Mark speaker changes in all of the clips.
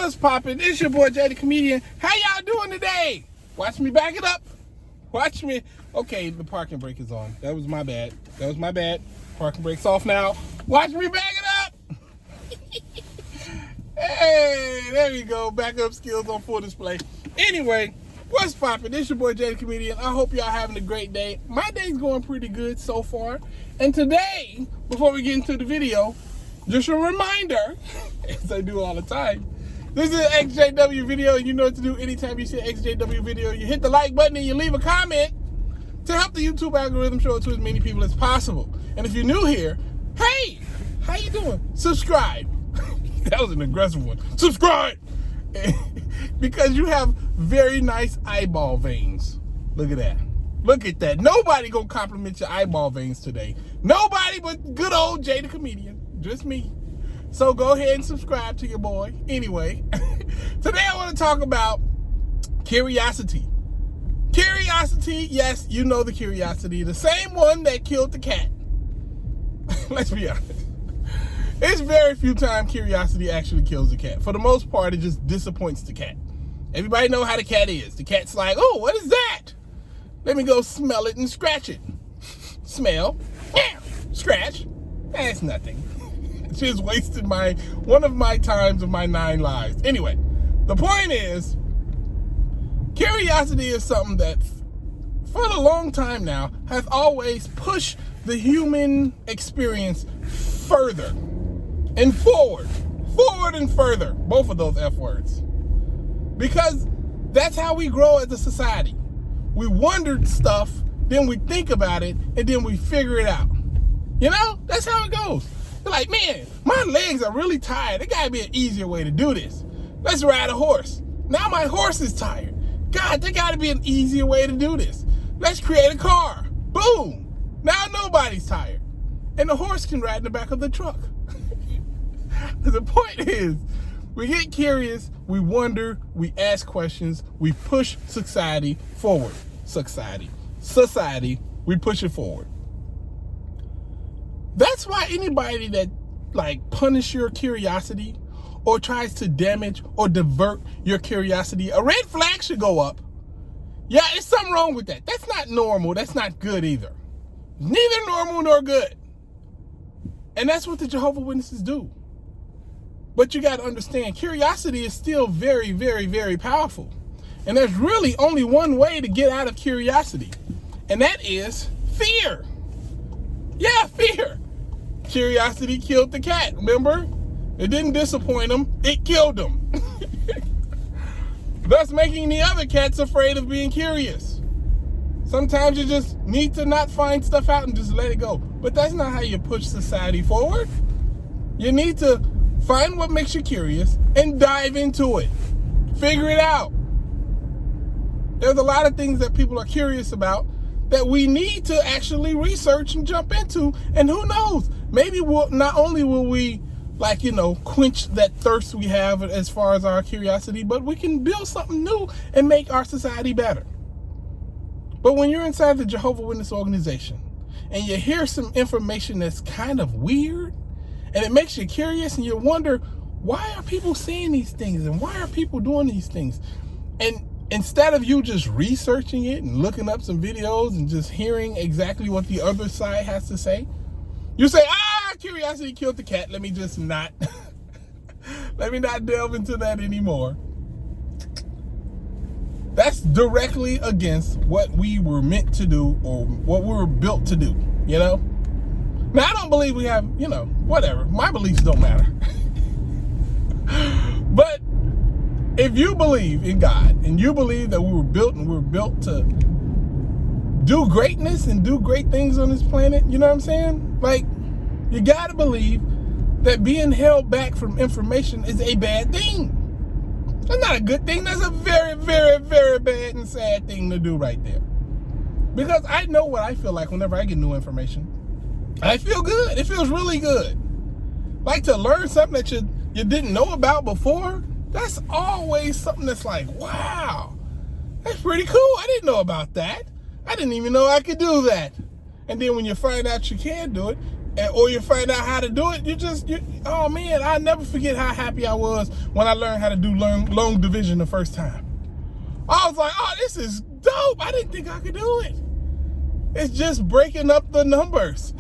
Speaker 1: What's poppin'? It's your boy Jay the Comedian. How y'all doing today? Watch me back it up. Watch me. Okay, the parking brake is on. That was my bad. Parking brake's off now. Watch me back it up. Hey, there we go. Backup skills on full display. Anyway, what's poppin'? It's your boy Jay the Comedian. I hope y'all having a great day. My day's going pretty good so far. And today, before we get into the video, just a reminder, as I do all the time, this is an ExJw video, and you know what to do anytime you see an ExJw video. You hit the like button and you leave a comment to help the YouTube algorithm show it to as many people as possible. And if you're new here, hey, how you doing? Subscribe. That was an aggressive one. Subscribe! Because you have very nice eyeball veins. Look at that. Look at that. Nobody gonna compliment your eyeball veins today. Nobody but good old Jay the Comedian. Just me. So go ahead and subscribe to your boy. Anyway, today I want to talk about curiosity. Curiosity, yes, you know the curiosity. The same one that killed the cat. Let's be honest. It's very few times curiosity actually kills the cat. For the most part, it just disappoints the cat. Everybody know how the cat is. The cat's like, oh, what is that? Let me go smell it and scratch it. Smell, scratch, that's nothing. Just wasted one of my times of my 9 lives. Anyway, the point is, curiosity is something that, for a long time now, has always pushed the human experience further and forward and further. Both of those F words. Because that's how we grow as a society. We wonder stuff, then we think about it, and then we figure it out. You know, that's how it goes. You're like, man, my legs are really tired. There gotta be an easier way to do this. Let's ride a horse. Now my horse is tired. God, there gotta be an easier way to do this. Let's create a car. Boom. Now nobody's tired. And the horse can ride in the back of the truck. The point is, we get curious, we wonder, we ask questions, we push society forward. Society, we push it forward. That's why anybody that punish your curiosity or tries to damage or divert your curiosity, a red flag should go up. Yeah, there's something wrong with that. That's not normal. That's not good either. Neither normal nor good. And that's what the Jehovah Witnesses do. But you got to understand, curiosity is still very, very, very powerful. And there's really only one way to get out of curiosity. And that is fear. Yeah, fear. Curiosity killed the cat, remember? It didn't disappoint him, it killed him. Thus making the other cats afraid of being curious. Sometimes you just need to not find stuff out and just let it go. But that's not how you push society forward. You need to find what makes you curious and dive into it. Figure it out. There's a lot of things that people are curious about that we need to actually research and jump into. And who knows, maybe not only will we quench that thirst we have as far as our curiosity, but we can build something new and make our society better. But when you're inside the Jehovah Witness organization and you hear some information that's kind of weird and it makes you curious and you wonder, why are people saying these things and why are people doing these things? And instead of you just researching it and looking up some videos and just hearing exactly what the other side has to say, you say, curiosity killed the cat. Let me just not, let me not delve into that anymore. That's directly against what we were meant to do or what we were built to do, you know? Now, I don't believe we have, whatever. My beliefs don't matter. But if you believe in God and you believe that we were built to do greatness and do great things on this planet, you know what I'm saying? You gotta believe that being held back from information is a bad thing. That's not a good thing. That's a very, very, very bad and sad thing to do right there. Because I know what I feel like whenever I get new information. I feel good. It feels really good. To learn something that you didn't know about before, that's always something that's like, wow, that's pretty cool. I didn't know about that. I didn't even know I could do that. And then when you find out you can do it, or you find out how to do it, oh man, I'll never forget how happy I was when I learned how to do long division the first time. I was like, oh, this is dope. I didn't think I could do it. It's just breaking up the numbers.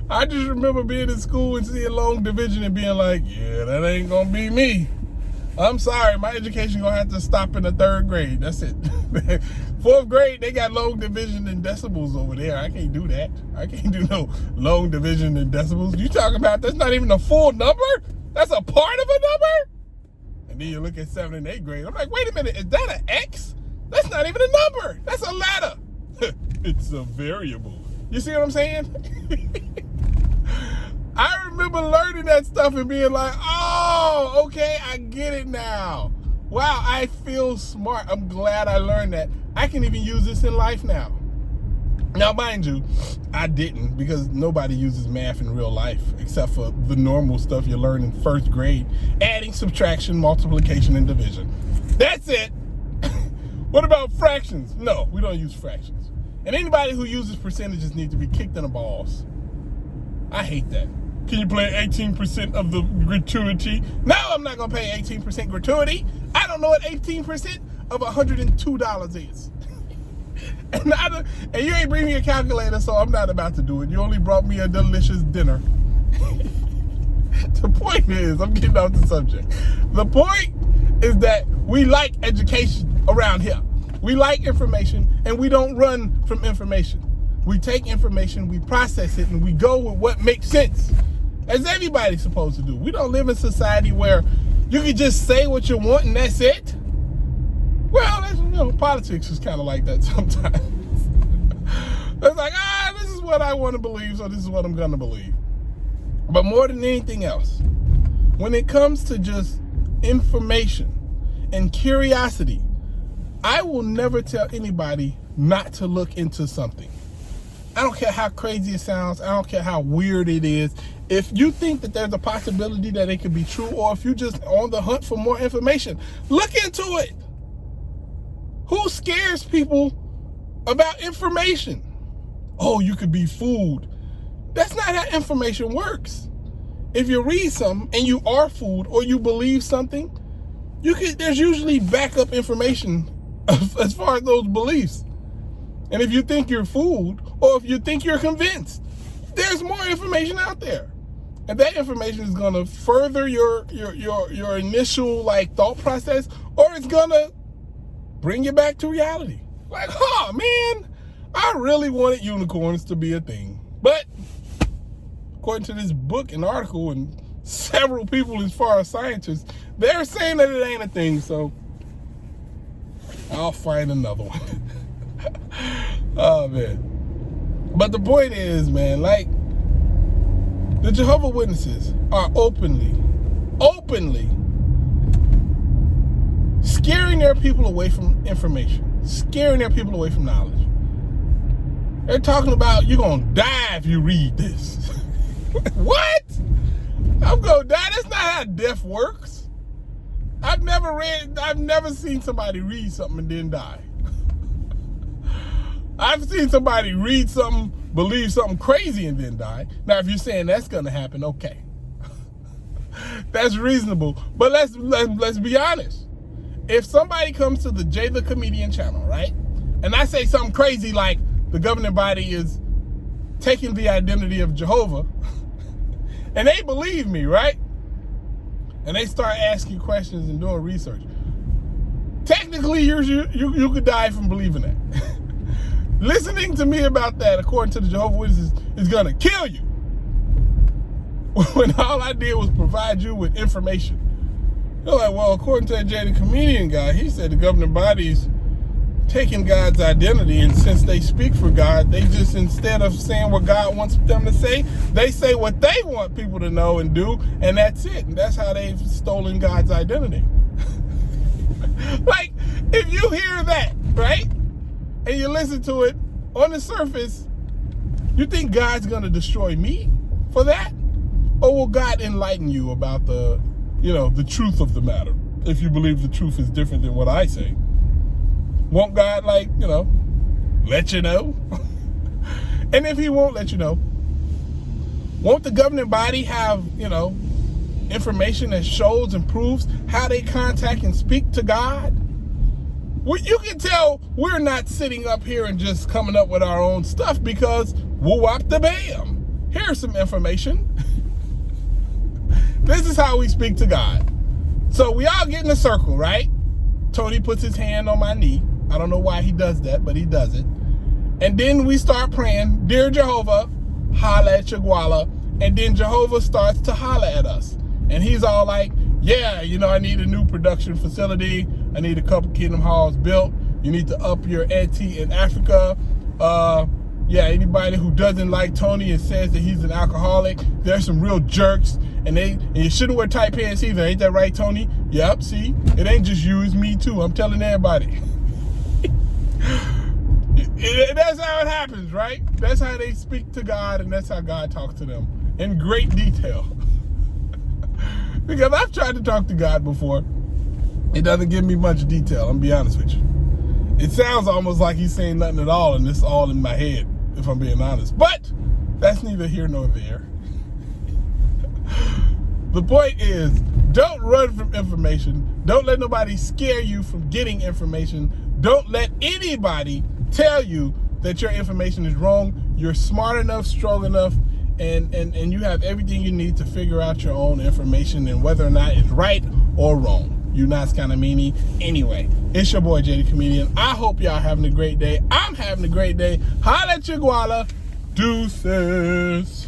Speaker 1: I just remember being in school and seeing long division and being like, yeah, that ain't gonna be me. I'm sorry, my education gonna have to stop in the 3rd grade. That's it. 4th grade, they got long division in decibels over there. I can't do that. I can't do no long division in decibels. You talking about that's not even a full number? That's a part of a number? And then you look at 7th and 8th grade. I'm like, wait a minute, is that an X? That's not even a number. That's a letter. It's a variable. You see what I'm saying? I remember learning that stuff and being like, oh, okay, I get it now. Wow, I feel smart. I'm glad I learned that. I can even use this in life now. Now, mind you, I didn't, because nobody uses math in real life except for the normal stuff you learn in 1st grade. Adding, subtraction, multiplication, and division. That's it. What about fractions? No, we don't use fractions. And anybody who uses percentages needs to be kicked in the balls. I hate that. Can you play 18% of the gratuity? No, I'm not going to pay 18% gratuity. I don't know what 18% of $102 is. And you ain't bring me a calculator, so I'm not about to do it. You only brought me a delicious dinner. The point is, I'm getting off the subject. The point is that we like education around here. We like information, and we don't run from information. We take information, we process it, and we go with what makes sense. As everybody's supposed to do. We don't live in a society where you can just say what you want and that's it. Well, that's, politics is kind of like that sometimes. It's like, this is what I want to believe, so this is what I'm going to believe. But more than anything else, when it comes to just information and curiosity, I will never tell anybody not to look into something. I don't care how crazy it sounds. I don't care how weird it is. If you think that there's a possibility that it could be true, or if you're just on the hunt for more information, look into it. Who scares people about information? Oh, you could be fooled. That's not how information works. If you read something and you are fooled, or you believe something, there's usually backup information as far as those beliefs. And if you think you're fooled, or if you think you're convinced, there's more information out there. And that information is going to further your initial thought process, or it's going to bring you back to reality. Like, man, I really wanted unicorns to be a thing. But according to this book and article and several people as far as scientists, they're saying that it ain't a thing. So I'll find another one. Oh, man. But the point is, man, the Jehovah Witnesses are openly scaring their people away from information, scaring their people away from knowledge. They're talking about, you're going to die if you read this. What? I'm going to die? That's not how death works. I've never seen somebody read something and then die. I've seen somebody read something, believe something crazy, and then die. Now, if you're saying that's going to happen, okay. That's reasonable. But let's be honest. If somebody comes to the Jay the Comedian channel, right, and I say something crazy like the governing body is taking the identity of Jehovah, and they believe me, right, and they start asking questions and doing research, technically you could die from believing that. Listening to me about that, according to the Jehovah Witnesses, is going to kill you. When all I did was provide you with information. You're like, well, according to that Jay the Comedian guy, he said the governing body's taking God's identity, and since they speak for God, they just, instead of saying what God wants them to say, they say what they want people to know and do, and that's it. And that's how they've stolen God's identity. Like, if you hear that, right, and you listen to it, on the surface, you think God's going to destroy me for that? Or will God enlighten you about the truth of the matter? If you believe the truth is different than what I say. Won't God, let you know? And if he won't let you know, Won't the governing body have, information that shows and proves how they contact and speak to God? Well, you can tell we're not sitting up here and just coming up with our own stuff, because woo-wop the bam. Here's some information. This is how we speak to God. So we all get in a circle, right? Tony puts his hand on my knee. I don't know why he does that, but he does it. And then we start praying, "Dear Jehovah, holla at your guala." And then Jehovah starts to holla at us. And he's all like, "Yeah, I need a new production facility. I need a couple Kingdom Halls built. You need to up your ante in Africa. Yeah, anybody who doesn't like Tony and says that he's an alcoholic, there's some real jerks. And you shouldn't wear tight pants either. Ain't that right, Tony? Yep, see? It ain't just you, it's me too. I'm telling everybody." That's how it happens, right? That's how they speak to God, and that's how God talks to them in great detail. Because I've tried to talk to God before. It doesn't give me much detail, I'm gonna be honest with you. It sounds almost like he's saying nothing at all, and it's all in my head, if I'm being honest. But that's neither here nor there. The point is, don't run from information. Don't let nobody scare you from getting information. Don't let anybody tell you that your information is wrong. You're smart enough, strong enough, and you have everything you need to figure out your own information and whether or not it's right or wrong. You not kind of meanie. Anyway, it's your boy, JD Comedian. I hope y'all having a great day. I'm having a great day. Holla at your guala. Deuces.